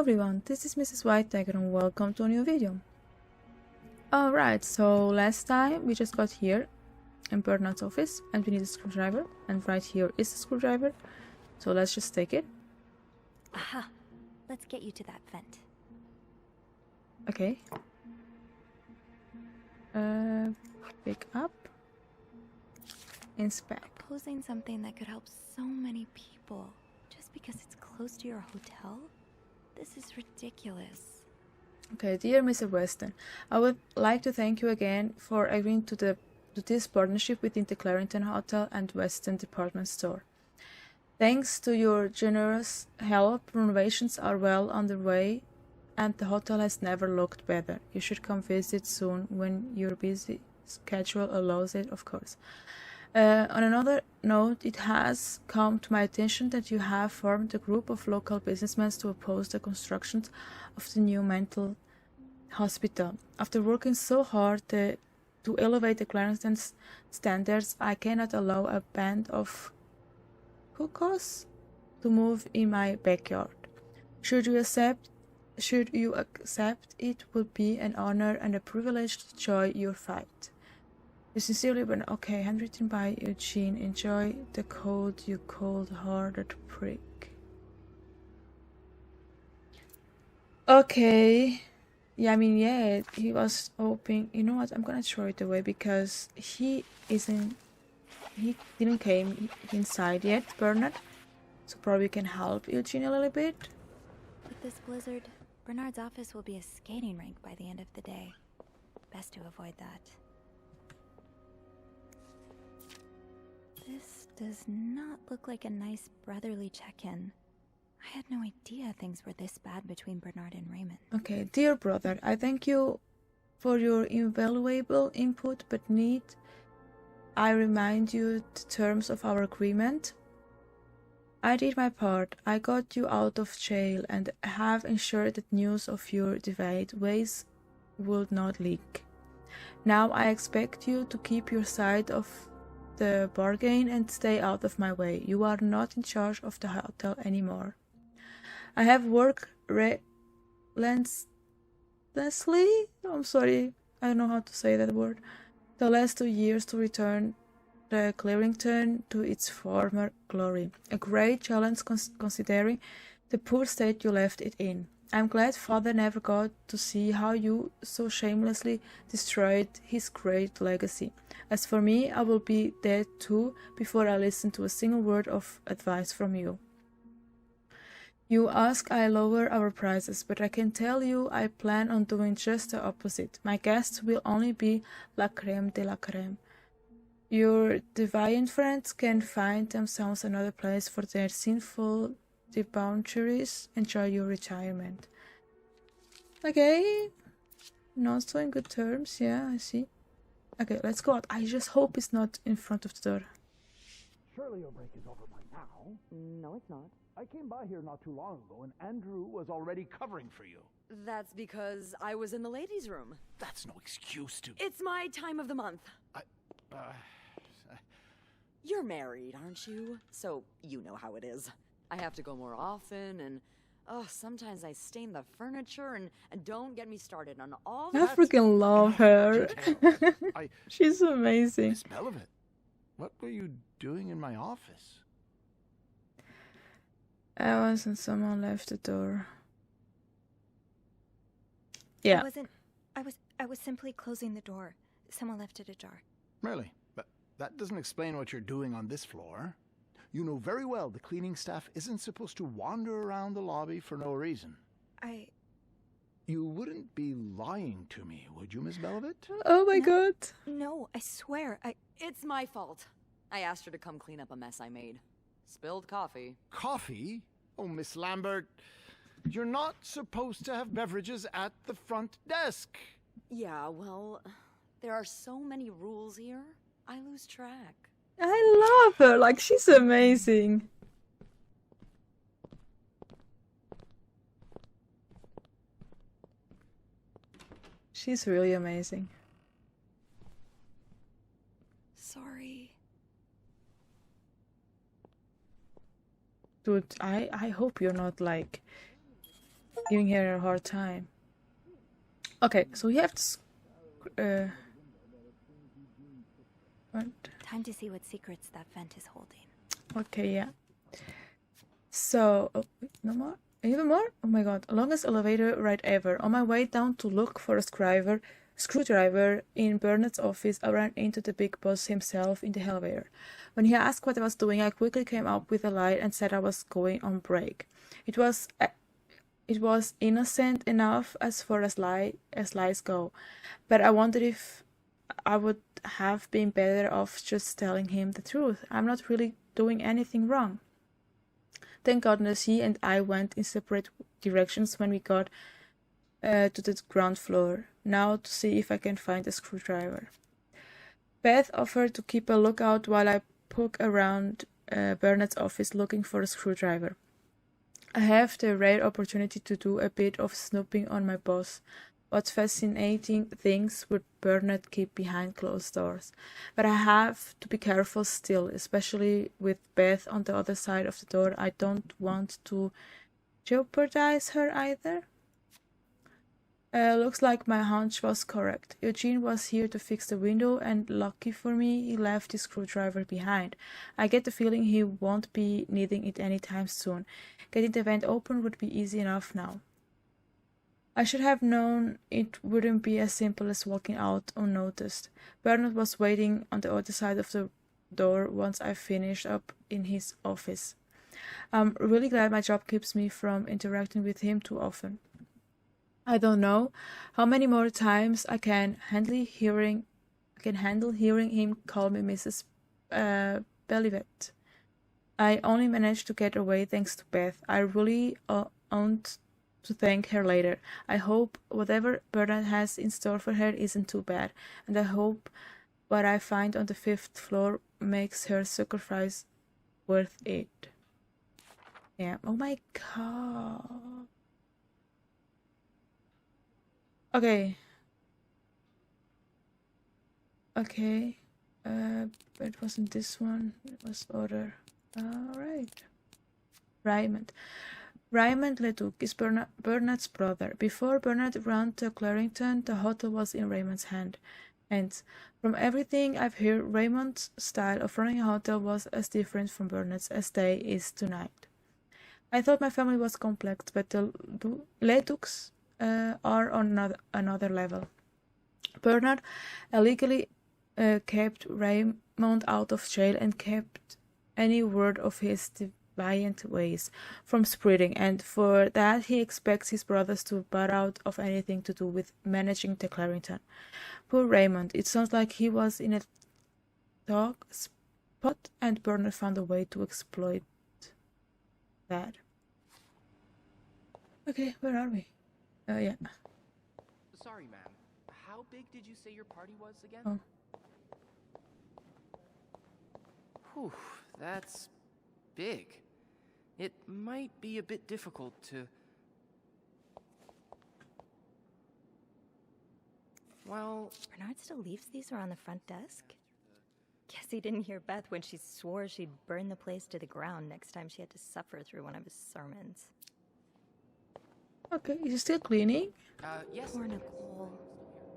everyone, this is Mrs. White-Tiger and welcome to a new video. Alright, so last time we just got here in Bernard's office and we need a screwdriver, and right here is the screwdriver, so let's just take it. Aha! Let's get you to that vent. Okay. Pick up. Inspect. Proposing something that could help so many people just because it's close to your hotel? This is ridiculous. Okay, dear Mr. Weston, I would like to thank you again for agreeing to this partnership between the Clarendon Hotel and Weston Department Store. Thanks to your generous help, renovations are well underway and the hotel has never looked better. You should come visit soon when your busy schedule allows it, of course. On another note, it has come to my attention that you have formed a group of local businessmen to oppose the construction of the new mental hospital. After working so hard to elevate the Clarendon standards, I cannot allow a band of hookers to move in my backyard. Should you accept, it would be an honor and a privilege to join your fight. You sincerely, but okay, handwritten by Eugene. Enjoy the code, you cold-hearted prick. Okay. Yeah, I mean, yeah, he was hoping. You know what? I'm gonna throw it away because he didn't came inside yet, Bernard. So probably can help Eugene a little bit. With this blizzard, Bernard's office will be a skating rink by the end of the day. Best to avoid that. This does not look like a nice brotherly check-in. I had no idea things were this bad between Bernard and Raymond. Okay, dear brother, I thank you for your invaluable input, but need I remind you the terms of our agreement? I did my part. I got you out of jail and have ensured that news of your deviant ways would not leak. Now I expect you to keep your side of the bargain and stay out of my way. You are not in charge of the hotel anymore. I have worked relentlessly, I'm sorry, I don't know how to say that word, the last 2 years to return the Clarendon to its former glory. A great challenge considering the poor state you left it in. I'm glad Father never got to see how you so shamelessly destroyed his great legacy. As for me, I will be dead too before I listen to a single word of advice from you. You ask I lower our prices, but I can tell you I plan on doing just the opposite. My guests will only be la crème de la crème. Your deviant friends can find themselves another place for their sinful debaucheries. Enjoy your retirement. Okay. Not so in good terms, yeah, I see. Okay, let's go out. I just hope it's not in front of the door. Surely your break is over by now. No, it's not. I came by here not too long ago and Andrew was already covering for you. That's because I was in the ladies' room. That's no excuse to... It's my time of the month. uh... You're married, aren't you? So you know how it is. I have to go more often and... sometimes I stain the furniture and don't get me started on all I that. freaking love her. She's amazing. Miss Belivet, what were you doing in my office? I wasn't. Someone left the door. Yeah. I was simply closing the door. Someone left it ajar. Really? But that doesn't explain what you're doing on this floor. You know very well the cleaning staff isn't supposed to wander around the lobby for no reason. You wouldn't be lying to me, would you, Miss Belivet? Oh my god. No, I swear, It's my fault. I asked her to come clean up a mess I made. Spilled coffee. Coffee? Oh, Miss Lambert, you're not supposed to have beverages at the front desk. Yeah, well, there are so many rules here, I lose track. I love her. Like, she's amazing. She's really amazing. sorry. Dude, I hope you're not like giving her a hard time. Okay, so we have to. What? Time to see what secrets that vent is holding. Okay, yeah. So, oh, wait, no more? Even more? Oh my god, longest elevator ride ever. On my way down to look for a screwdriver in Bernard's office, I ran into the big boss himself in the elevator. When he asked what I was doing, I quickly came up with a lie and said I was going on break. It was innocent enough as far as lies go, but I wondered if I would have been better off just telling him the truth. I'm not really doing anything wrong. Thank goodness he and I went in separate directions when we got to the ground floor. Now to see if I can find a screwdriver. Beth offered to keep a lookout while I poke around Bernard's office looking for a screwdriver. I have the rare opportunity to do a bit of snooping on my boss. What fascinating things would Bernard keep behind closed doors? But I have to be careful still, especially with Beth on the other side of the door. I don't want to jeopardize her either. Looks like my hunch was correct. Eugene was here to fix the window, and lucky for me, he left his screwdriver behind. I get the feeling he won't be needing it anytime soon. Getting the vent open would be easy enough now. I should have known it wouldn't be as simple as walking out unnoticed. Bernard was waiting on the other side of the door once I finished up in his office. I'm really glad my job keeps me from interacting with him too often. I don't know how many more times I can handle hearing him call me Mrs. Bellivet. I only managed to get away thanks to Beth. I really ought to thank her later. I hope whatever Bernard has in store for her isn't too bad, and I hope what I find on the 5th floor makes her sacrifice worth it. Yeah. Oh my god. Okay. Okay. It wasn't this one. It was other. Alright. Raymond. Raymond Leduc is Bernard's brother. Before Bernard ran to Clarington, the hotel was in Raymond's hand. And from everything I've heard, Raymond's style of running a hotel was as different from Bernard's as they is tonight. I thought my family was complex, but the Leducs are on another level. Bernard illegally kept Raymond out of jail and kept any word of his deviant ways from spreading, and for that he expects his brothers to butt out of anything to do with managing the Clarington. Poor Raymond, it sounds like he was in a dark spot, and Bernard found a way to exploit that. Okay, where are we? Yeah. Sorry, ma'am. How big did you say your party was again? Oh. Whew, that's big. It might be a bit difficult to... Well... Bernard still leaves these around the front desk? Guess he didn't hear Beth when she swore she'd burn the place to the ground next time she had to suffer through one of his sermons. Okay, is he still cleaning? Yes. Poor Nicole.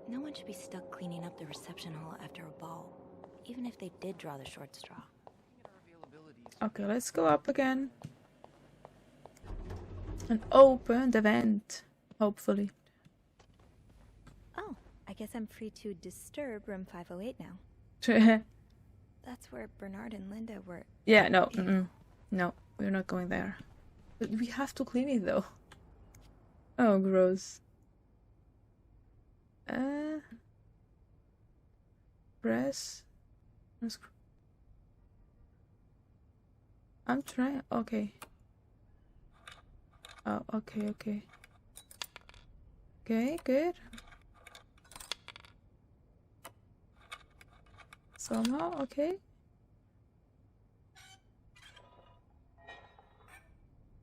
No one should be stuck cleaning up the reception hall after a ball, even if they did draw the short straw. Okay, let's go up again. And open the vent, hopefully. Oh, I guess I'm free to disturb room 508 now. That's where Bernard and Linda were. Yeah, no. No, we're not going there. But we have to clean it though. Oh, gross. Press. I'm trying. Okay. Oh, okay, okay. Okay, good. Somehow, okay.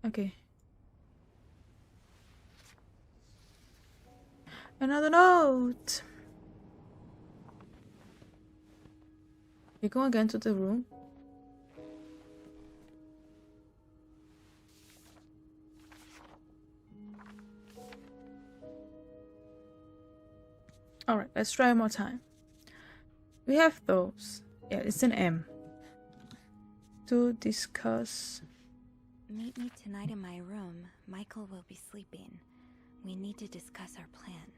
Okay. Another note. We go again to the room. Alright, let's try one more time. We have those. Yeah, it's an M. To discuss. Meet me tonight in my room. Michael will be sleeping. We need to discuss our plan.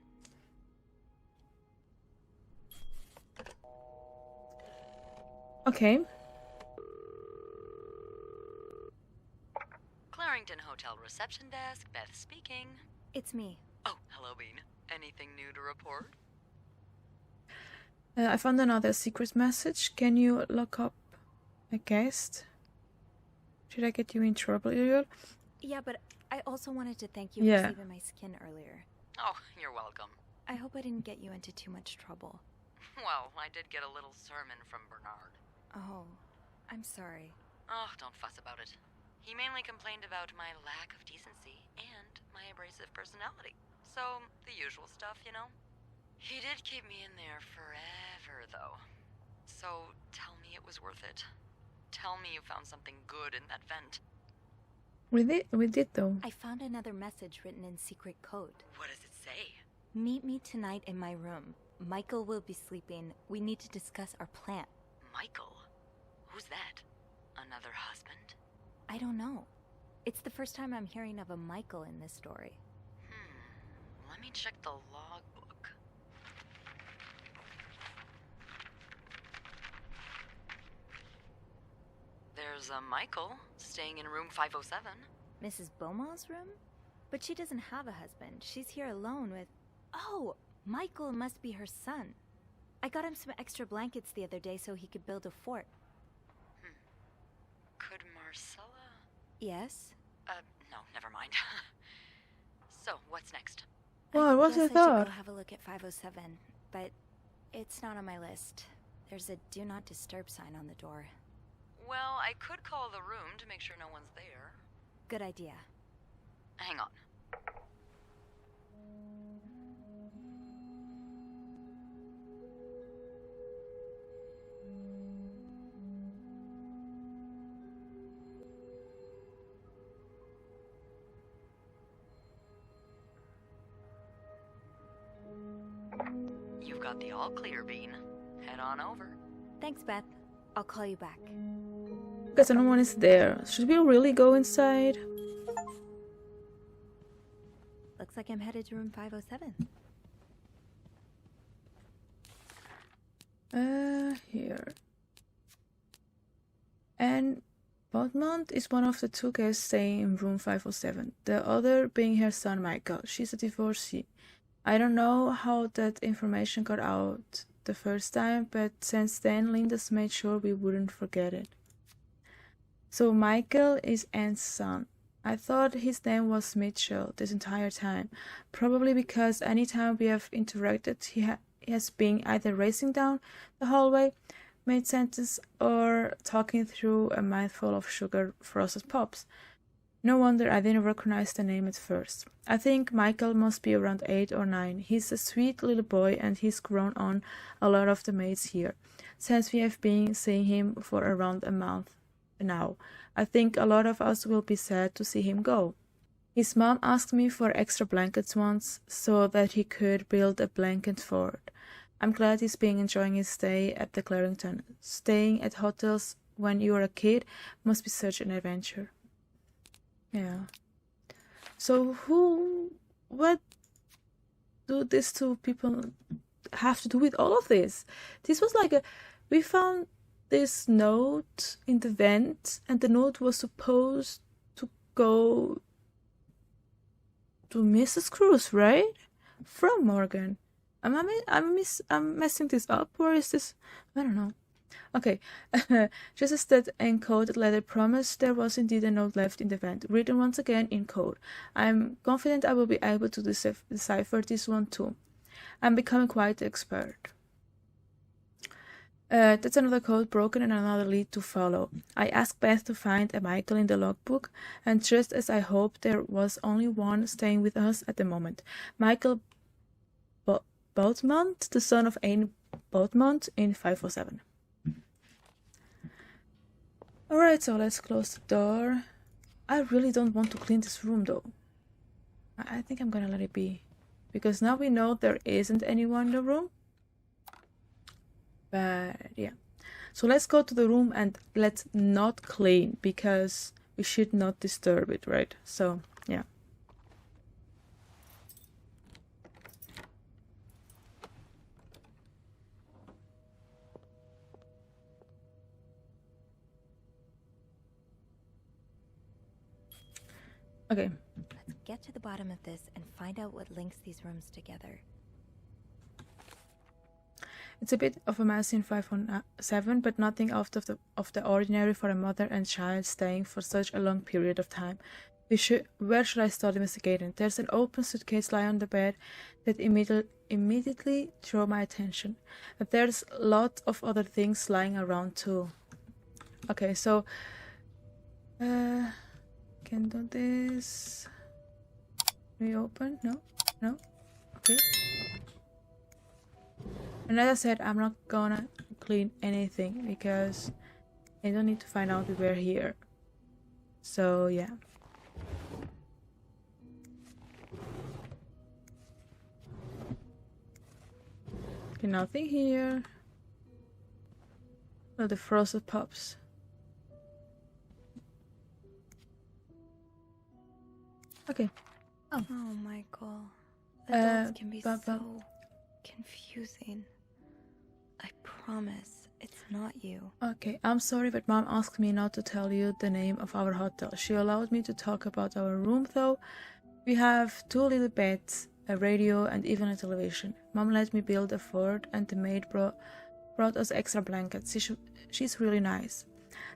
Okay. Clarington Hotel reception desk, Beth speaking. It's me. Oh, hello, Bean. Anything new to report? I found another secret message. Can you look up a guest? Should I get you in trouble, Uriel? Yeah, but I also wanted to thank you Yeah. for saving my skin earlier. Oh, you're welcome. I hope I didn't get you into too much trouble. Well, I did get a little sermon from Bernard. Oh, I'm sorry. Oh, don't fuss about it. He mainly complained about my lack of decency and my abrasive personality. So, the usual stuff, you know? He did keep me in there forever, though. So, tell me it was worth it. Tell me you found something good in that vent. We did though. I found another message written in secret code. What does it say? Meet me tonight in my room. Michael will be sleeping. We need to discuss our plan. Michael? Who's that? Another husband? I don't know. It's the first time I'm hearing of a Michael in this story. Let me check the logbook. There's a Michael staying in room 507. Mrs. Beaumont's room? But she doesn't have a husband. She's here alone with... Oh! Michael must be her son. I got him some extra blankets the other day so he could build a fort. Could Marcella? Yes? No, never mind. So, what's next? Well, what's I your guess I should thought? go have a look at 507, but it's not on my list. There's a do not disturb sign on the door. Well, I could call the room to make sure no one's there. Good idea. Hang on. You've got the all clear, Bean. Head on over. Thanks, Beth. I'll call you back. Because no one is there. Should we really go inside? Looks like I'm headed to room 507. Here. And Beaumont is one of the two guests staying in room 507. The other being her son Michael. She's a divorcee. I don't know how that information got out the first time, but since then Linda's made sure we wouldn't forget it. So Michael is Anne's son. I thought his name was Mitchell this entire time, probably because anytime we have interacted he has been either racing down the hallway mid-sentence or talking through a mouthful of sugar frosted pops. No wonder I didn't recognize the name at first. I think Michael must be around 8 or 9. He's a sweet little boy and he's grown on a lot of the maids here, since we have been seeing him for around a month now. I think a lot of us will be sad to see him go. His mom asked me for extra blankets once, so that he could build a blanket fort. I'm glad he's been enjoying his stay at the Clarington. Staying at hotels when you're a kid must be such an adventure. Yeah. So what do these two people have to do with all of this? This was like we found this note in the vent, and the note was supposed to go to Mrs. Cruz, right? From Morgan. I'm messing this up, or is this? I don't know. Okay, just as that encoded letter promised, there was indeed a note left in the vent, written once again in code. I'm confident I will be able to decipher this one too. I'm becoming quite the expert. That's another code broken and another lead to follow. I asked Beth to find a Michael in the logbook, and just as I hoped, there was only one staying with us at the moment. Michael Beaumont, the son of Anne Beaumont, in 507. Alright, so let's close the door. I really don't want to clean this room though. I think I'm gonna let it be. because now we know there isn't anyone in the room. But yeah, so let's go to the room and let's not clean, because we should not disturb it, right? So yeah. Okay. Let's get to the bottom of this and find out what links these rooms together. It's a bit of a mess in 517, but nothing out of the ordinary for a mother and child staying for such a long period of time. Where should I start investigating? There's an open suitcase lying on the bed that immediately drew my attention. But there's a lot of other things lying around too. Okay, so can do this. Reopen? No? No? Okay. And as I said, I'm not gonna clean anything because I don't need to find out we were here. So yeah. Okay, nothing here. Oh, the frosted pups. Okay. Oh, Michael. Adults can be so confusing. I promise it's not you. Okay, I'm sorry, but Mom asked me not to tell you the name of our hotel. She allowed me to talk about our room, though. We have 2 little beds, a radio, and even a television. Mom let me build a fort, and the maid brought us extra blankets. She's really nice.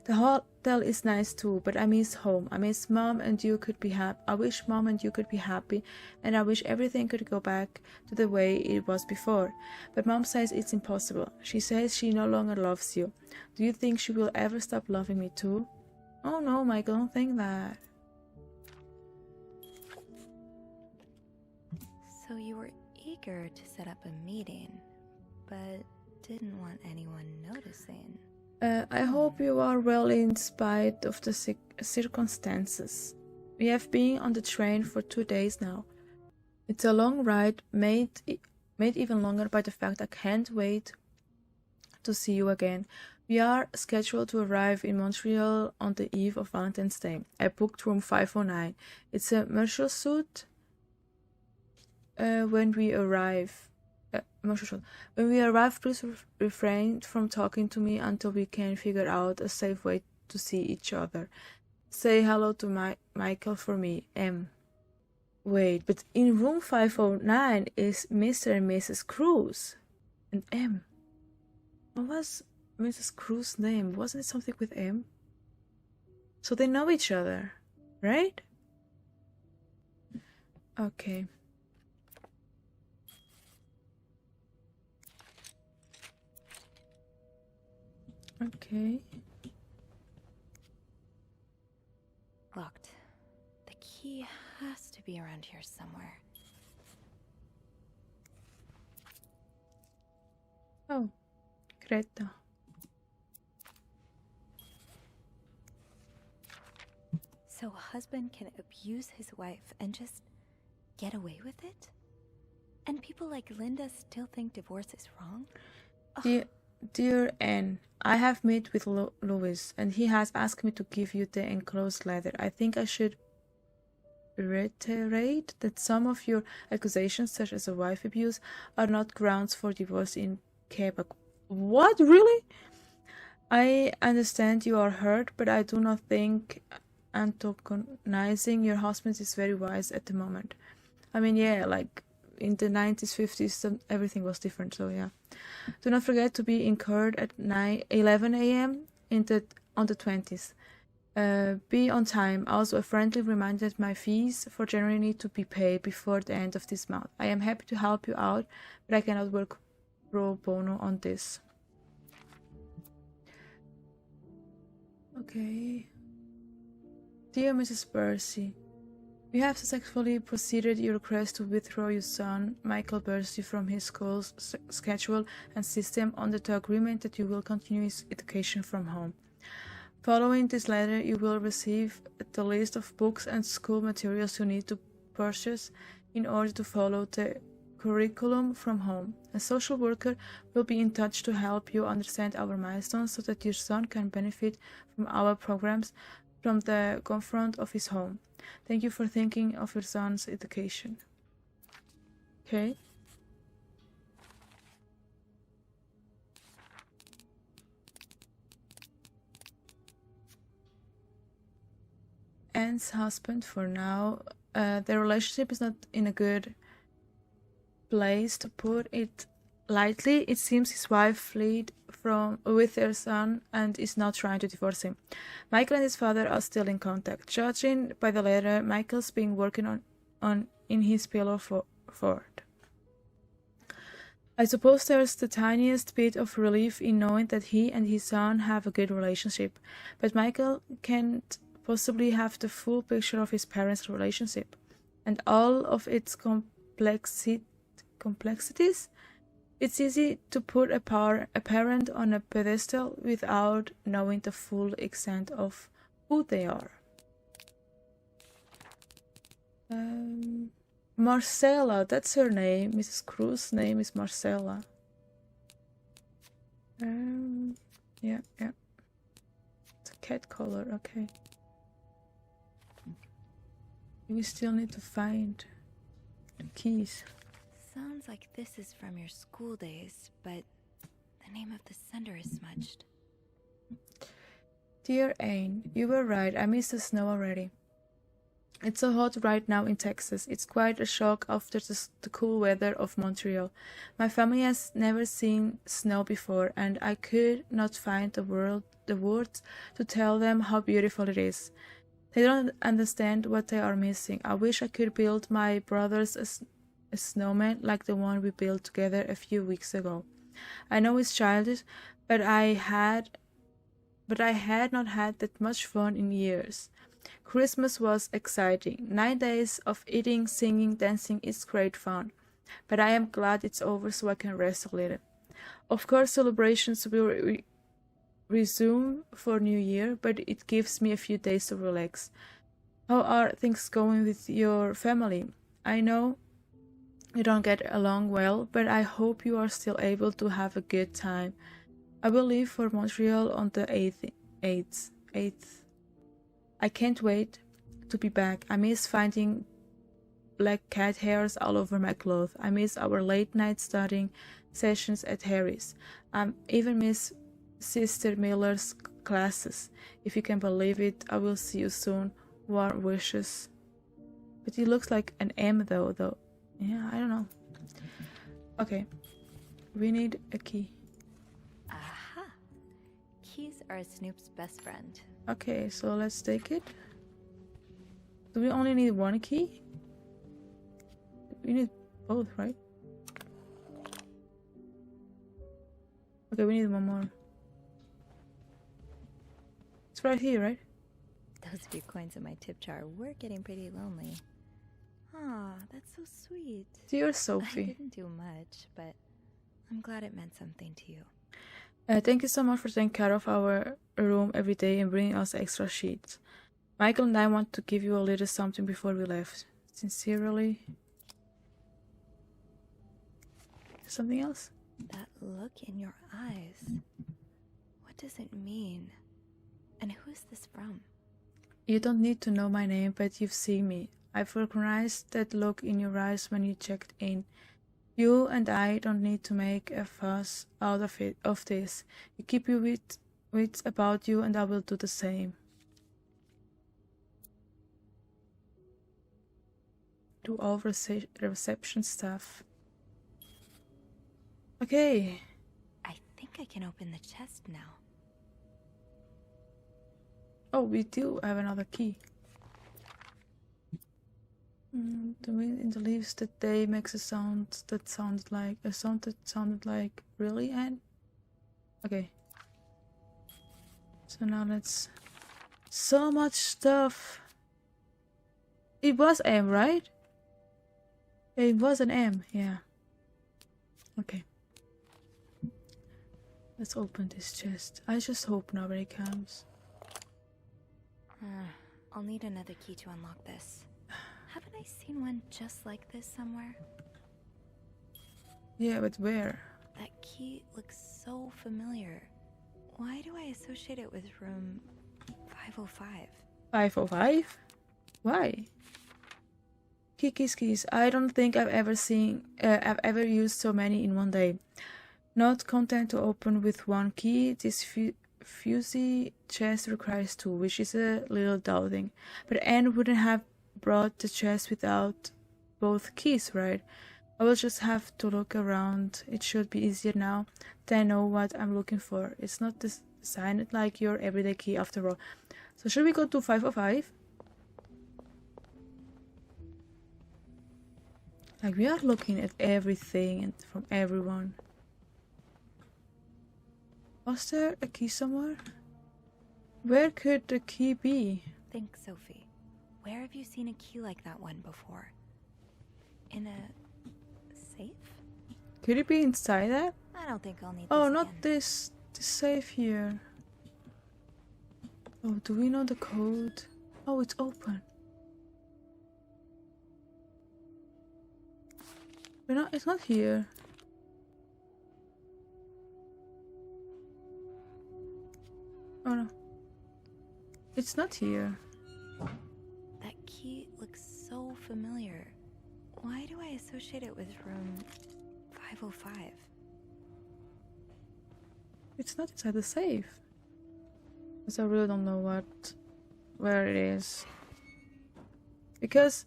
The hotel is nice too, but I miss home. I miss Mom and you could be happy. I wish Mom and you could be happy, and I wish everything could go back to the way it was before. But Mom says it's impossible. She says she no longer loves you. Do you think she will ever stop loving me too? Oh no, Michael, don't think that. So you were eager to set up a meeting, but didn't want anyone noticing. I hope you are well in spite of the circumstances. We have been on the train for 2 days now. It's a long ride, made even longer by the fact I can't wait to see you again. We are scheduled to arrive in Montreal on the eve of Valentine's Day. I booked room 509. It's a Mercial suite. When we arrive, please refrain from talking to me until we can figure out a safe way to see each other. Say hello to Michael for me, M. Wait, but in room 509 is Mr. and Mrs. Cruz. And M. What was Mrs. Cruz's name? Wasn't it something with M? So they know each other, right? Okay. Okay. Locked. The key has to be around here somewhere. Oh, Greta. So a husband can abuse his wife and just get away with it? And people like Linda still think divorce is wrong? Dear Anne, I have met with Louis, and he has asked me to give you the enclosed letter. I think I should reiterate that some of your accusations, such as a wife abuse, are not grounds for divorce in Quebec. What? Really? I understand you are hurt, but I do not think antagonizing your husband is very wise at the moment. I mean, yeah, like in the 90s, 50s, everything was different, so yeah. Do not forget to be incurred at 11 a.m. on the 20th. Be on time. Also, a friendly reminder that my fees for January need to be paid before the end of this month. I am happy to help you out, but I cannot work pro bono on this. Okay. Dear Mrs. Percy, we have successfully proceeded your request to withdraw your son, Michael Percy, from his school's schedule and system under the agreement that you will continue his education from home. Following this letter, you will receive the list of books and school materials you need to purchase in order to follow the curriculum from home. A social worker will be in touch to help you understand our milestones so that your son can benefit from our programs from the comfort of his home. Thank you for thinking of your son's education. Okay. Anne's husband for now. Their relationship is not in a good place, to put it lightly. It seems his wife fled with their son and is now trying to divorce him. Michael and his father are still in contact. Judging by the letter, Michael's been working on in his pillow fort. I suppose there's the tiniest bit of relief in knowing that he and his son have a good relationship, but Michael can't possibly have the full picture of his parents' relationship and all of its complexities. It's easy to put a parent on a pedestal without knowing the full extent of who they are. Marcella, that's her name. Mrs. Cruz's name is Marcella. Yeah. It's a cat color, okay. We still need to find the keys. Sounds like this is from your school days, but the name of the sender is smudged. Dear Anne, you were right. I miss the snow already. It's so hot right now in Texas. It's quite a shock after the cool weather of Montreal. My family has never seen snow before, and I could not find the words to tell them how beautiful it is. They don't understand what they are missing. I wish I could build my brothers a snowman like the one we built together a few weeks ago. I know it's childish, but I had not had that much fun in years. Christmas was exciting. 9 days of eating, singing, dancing is great fun. But I am glad it's over so I can rest a little. Of course, celebrations will resume for New Year, but it gives me a few days to relax. How are things going with your family? I know you don't get along well, but I hope you are still able to have a good time. I will leave for Montreal on the 8th. I can't wait to be back. I miss finding black cat hairs all over my clothes. I miss our late night studying sessions at Harry's. I even miss Sister Miller's classes. If you can believe it, I will see you soon. Warm wishes. But he looks like an M though. Yeah, I don't know. Okay. We need a key. Aha! Keys are Snoop's best friend. Okay, so let's take it. Do we only need one key? We need both, right? Okay, we need one more. It's right here, right? Those few coins in my tip jar were getting pretty lonely. Aw, that's so sweet. Dear Sophie. I didn't do much, but I'm glad it meant something to you. Thank you so much for taking care of our room every day and bringing us extra sheets. Michael and I want to give you a little something before we left. Sincerely. Something else? That look in your eyes. What does it mean? And who is this from? You don't need to know my name, but you've seen me. I've recognized that look in your eyes when you checked in. You and I don't need to make a fuss out of this. You keep your wits about you and I will do the same. Do all reception stuff. Okay. I think I can open the chest now. Oh, we do have another key. The wind in the leaves that day makes a sound that sounded like really, Anne? Okay. So now let's... So much stuff! It was M, right? It was an M, yeah. Okay. Let's open this chest. I just hope nobody comes. I'll need another key to unlock this. Haven't I seen one just like this somewhere? Yeah, but where? That key looks so familiar. Why do I associate it with room 505? 505? Why? Keys. I don't think I've ever used so many in one day. Not content to open with one key, this fuzzy chest requires two, which is a little doubting. But Anne wouldn't have brought the chest without both keys, right? I will just have to look around. It should be easier now that I know what I'm looking for. It's not designed like your everyday key after all. So should we go to 505? Like, we are looking at everything and from everyone. Was there a key somewhere? Where could the key be? Think, Sophie. Where have you seen a key like that one before? In a safe? Could it be inside that? I don't think I'll need Oh, this not again. this. This safe here. Oh, do we know the code? Oh, it's open. It's not here. Oh no. It's not here. That key looks so familiar. Why do I associate it with room 505? It's not inside the safe. Because I really don't know where it is. Because...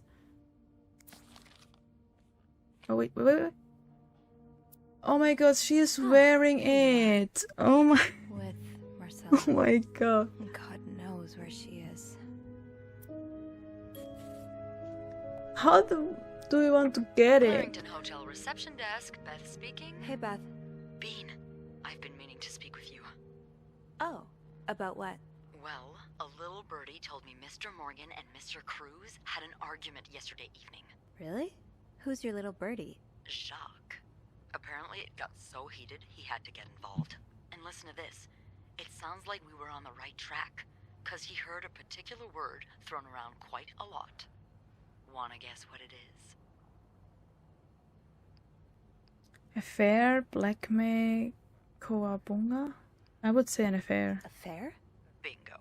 Oh wait. Oh my god, she is wearing it. Oh my... With Marcella. Oh my god. God knows where she is. How do we want to get it? Clarington Hotel reception desk, Beth speaking. Hey, Beth. Bean, I've been meaning to speak with you. Oh, about what? Well, a little birdie told me Mr. Morgan and Mr. Cruz had an argument yesterday evening. Really? Who's your little birdie? Jacques. Apparently it got so heated he had to get involved. And listen to this. It sounds like we were on the right track, 'cause he heard a particular word thrown around quite a lot. Wanna guess what it is? Affair, blackmail, coabunga? I would say an affair. Affair? Bingo.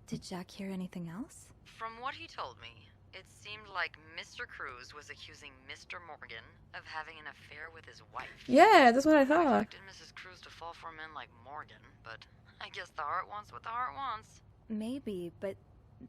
Did Jack hear anything else? From what he told me, it seemed like Mr. Cruz was accusing Mr. Morgan of having an affair with his wife. Yeah, that's what I I thought. expected Mrs. Cruz to fall for a man like Morgan, but I guess the heart wants what the heart wants. Maybe, but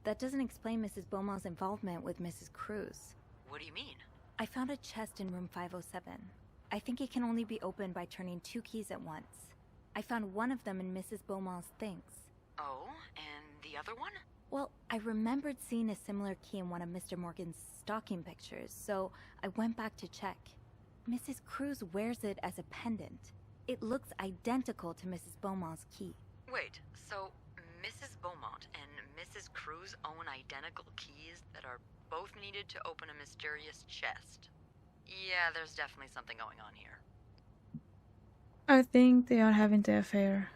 that doesn't explain Mrs. Beaumont's involvement with Mrs. Cruz. What do you mean? I found a chest in room 507. I think it can only be opened by turning two keys at once. I found one of them in Mrs. Beaumont's things. Oh, and the other one? Well, I remembered seeing a similar key in one of Mr. Morgan's stocking pictures, so I went back to check. Mrs. Cruz wears it as a pendant. It looks identical to Mrs. Beaumont's key. Wait, so Mrs. Beaumont and Mrs. Cruz own identical keys that are both needed to open a mysterious chest? Yeah, there's definitely something going on here. I think they are having the affair.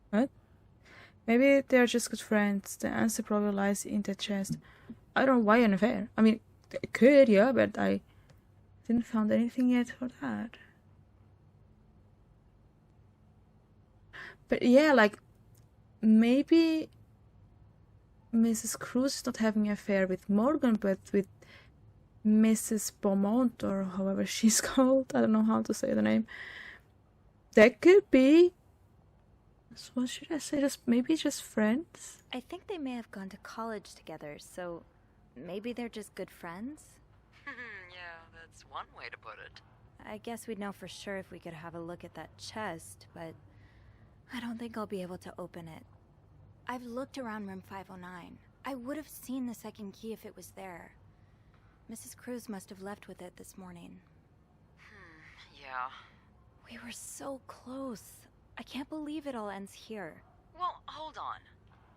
What? Maybe they're just good friends. The answer probably lies in the chest. I don't know why an affair. I mean, they could, yeah, but I didn't find anything yet for that. But yeah, like, maybe Mrs. Cruz is not having an affair with Morgan, but with Mrs. Beaumont, or however she's called. I don't know how to say the name. That could be. So what should I say? Maybe just friends? I think they may have gone to college together, so maybe they're just good friends? Yeah, that's one way to put it. I guess we'd know for sure if we could have a look at that chest, but I don't think I'll be able to open it. I've looked around room 509. I would have seen the second key if it was there. Mrs. Cruz must have left with it this morning. Yeah. We were so close. I can't believe it all ends here. Well, hold on.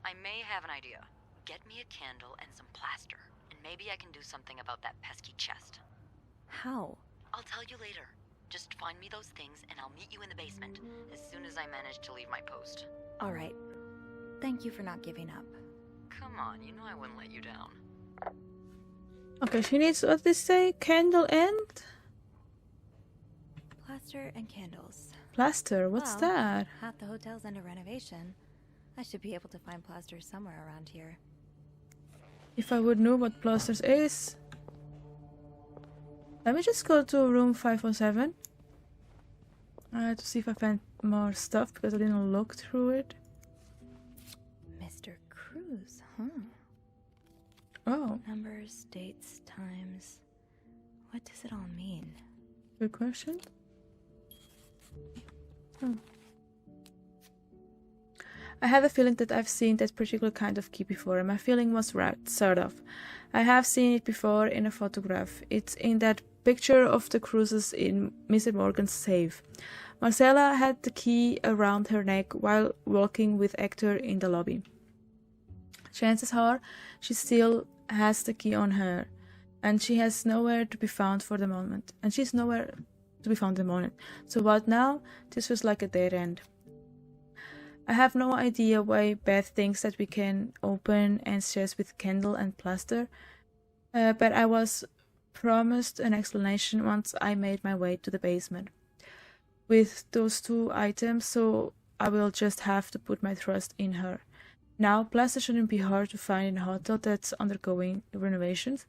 I may have an idea. Get me a candle and some plaster, and maybe I can do something about that pesky chest. How? I'll tell you later. Just find me those things, and I'll meet you in the basement as soon as I manage to leave my post. All right. Thank you for not giving up. Come on, you know I wouldn't let you down. Okay, she needs, what did they say? Candle and? Plaster and candles. Plaster? What's Well, that? half the hotel's under renovation. I should be able to find plaster somewhere around here. If I would know what plasters is. Let me just go to room 507. To see if I find more stuff because I didn't look through it. Mr. Cruz, huh? Oh, Numbers, dates, times. What does it all mean? good question. Oh. I have a feeling that I've seen that particular kind of key before, and my feeling was right, sort of. I have seen it before in a photograph. It's in that picture of the cruises in Mr. Morgan's safe. Marcella had the key around her neck while walking with Hector in the lobby. Chances are she still has the key on her, and she has nowhere to be found for the moment. And she's nowhere to be found at the moment. So what now? This was like a dead end. I have no idea why Beth thinks that we can open Anne's chest with candle and plaster, but I was promised an explanation once I made my way to the basement. With those two items, so I will just have to put my trust in her. Now, plaster shouldn't be hard to find in a hotel that's undergoing renovations.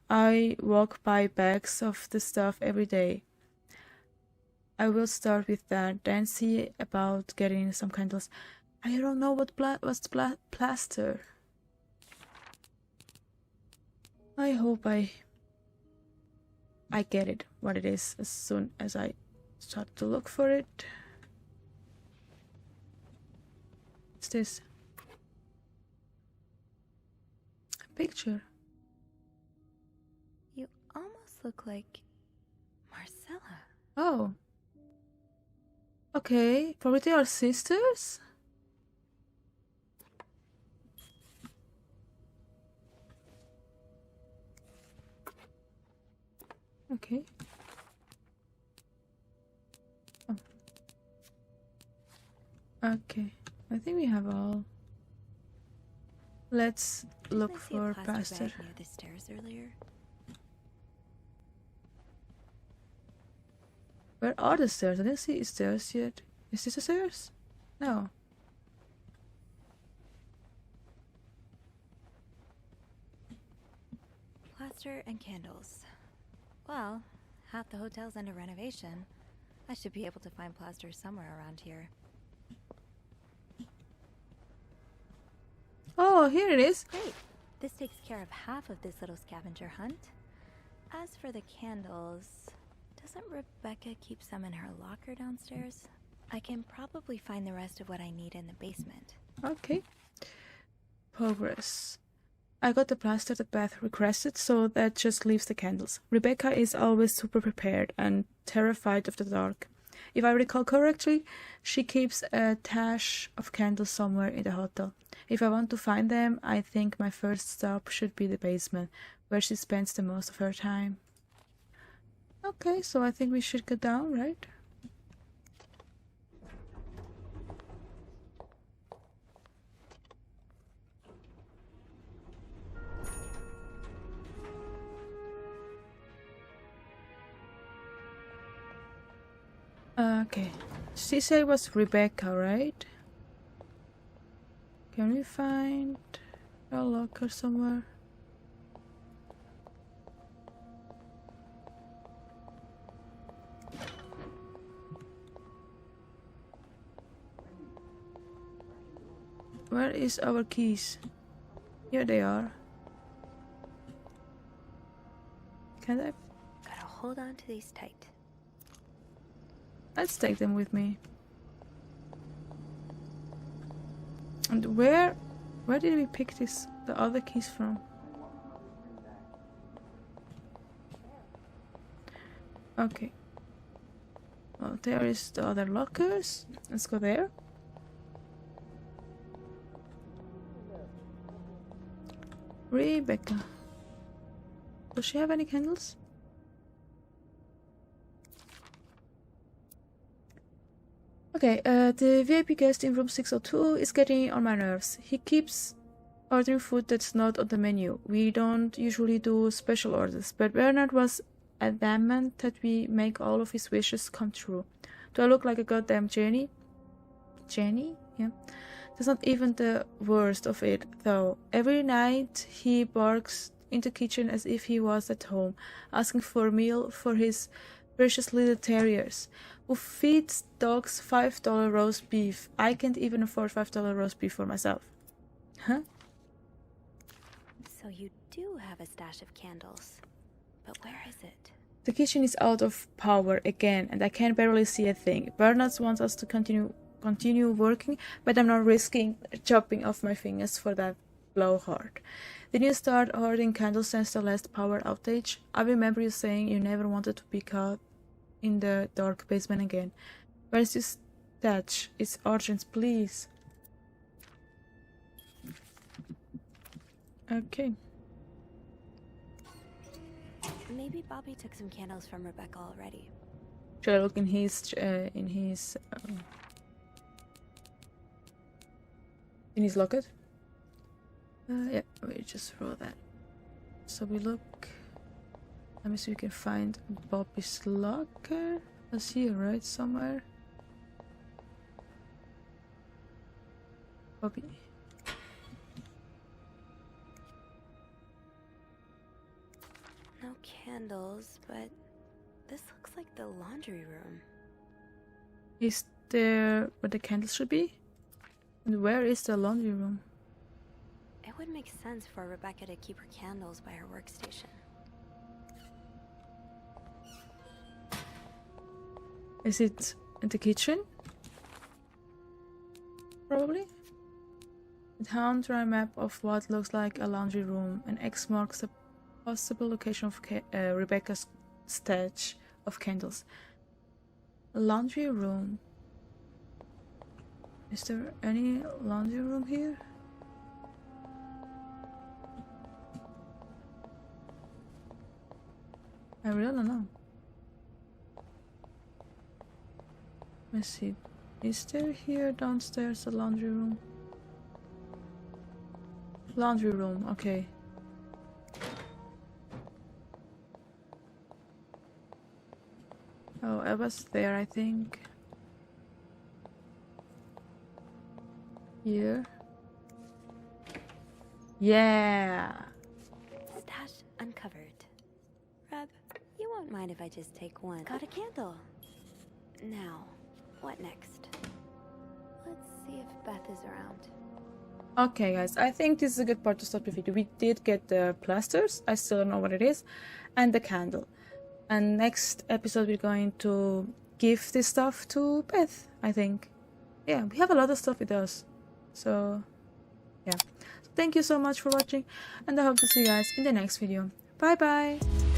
I walk by bags of the stuff every day. I will start with that, then see about getting some candles. I don't know what's plaster. I hope I get it, what it is, as soon as I start to look for it. What's this? A picture. You almost look like Marcella. Oh. Okay, probably they are sisters? Okay. Oh. Okay, I think we have all. Let's look for plaster. Bag near the stairs earlier. Where are the stairs? I didn't see stairs yet. Is this the stairs? No. Plaster and candles. Well, half the hotel's under renovation. I should be able to find plaster somewhere around here. Oh, here it is. Great! This takes care of half of this little scavenger hunt. As for the candles, doesn't Rebecca keep some in her locker downstairs? I can probably find the rest of what I need in the basement. Okay. Progress. I got the plaster that Beth requested, so that just leaves the candles. Rebecca is always super prepared and terrified of the dark. If I recall correctly, she keeps a stash of candles somewhere in the hotel. If I want to find them, I think my first stop should be the basement, where she spends the most of her time. Okay, so I think we should go down, right? Okay, she said it was Rebecca, right? Can we find a locker somewhere? Where is our keys? Here they are. Can I? Gotta hold on to these tight. Let's take them with me. And where did we pick the other keys from? Okay. Well, there is the other lockers. Let's go there. Rebecca. Does she have any candles? Okay, the VIP guest in room 602 is getting on my nerves. He keeps ordering food that's not on the menu. We don't usually do special orders, but Bernard was adamant that we make all of his wishes come true. Do I look like a goddamn Jenny? Jenny? Yeah. That's not even the worst of it, though. Every night he barks in the kitchen as if he was at home, asking for a meal for his precious little terriers. Who feeds dogs $5 roast beef? I can't even afford $5 roast beef for myself. Huh? So you do have a stash of candles. But where is it? The kitchen is out of power again, and I can barely see a thing. Bernard wants us to continue working, but I'm not risking chopping off my fingers for that blowhard. Did you start hoarding candles since the last power outage? I remember you saying you never wanted to be caught in the dark basement again. Where's this stash? It's urgent, please. Okay. Maybe Bobby took some candles from Rebecca already. Should I look in his locket? Yeah, we just throw that. So we look. Let me see if we can find Bobby's locker. It's here, right? Somewhere. Bobby. No candles, but this looks like the laundry room. Is there where the candles should be? And where is the laundry room? It would make sense for Rebecca to keep her candles by her workstation. Is it in the kitchen? Probably. It hands a map of what looks like a laundry room, and X marks the possible location of Rebecca's stash of candles. Laundry room. Is there any laundry room here? I really don't know. Let's see. Is there here downstairs a laundry room? Laundry room, okay. Oh, I was there, I think. Here. Yeah! Stash uncovered. Reb, you won't mind if I just take one. Got a candle. Now, what next? Let's see if Beth is around. Okay guys, I think this is a good part to stop the video. We did get the plasters, I still don't know what it is, and the candle. And next episode we're going to give this stuff to Beth, I think. Yeah, we have a lot of stuff with us. So, yeah. So thank you so much for watching, and I hope to see you guys in the next video. Bye bye!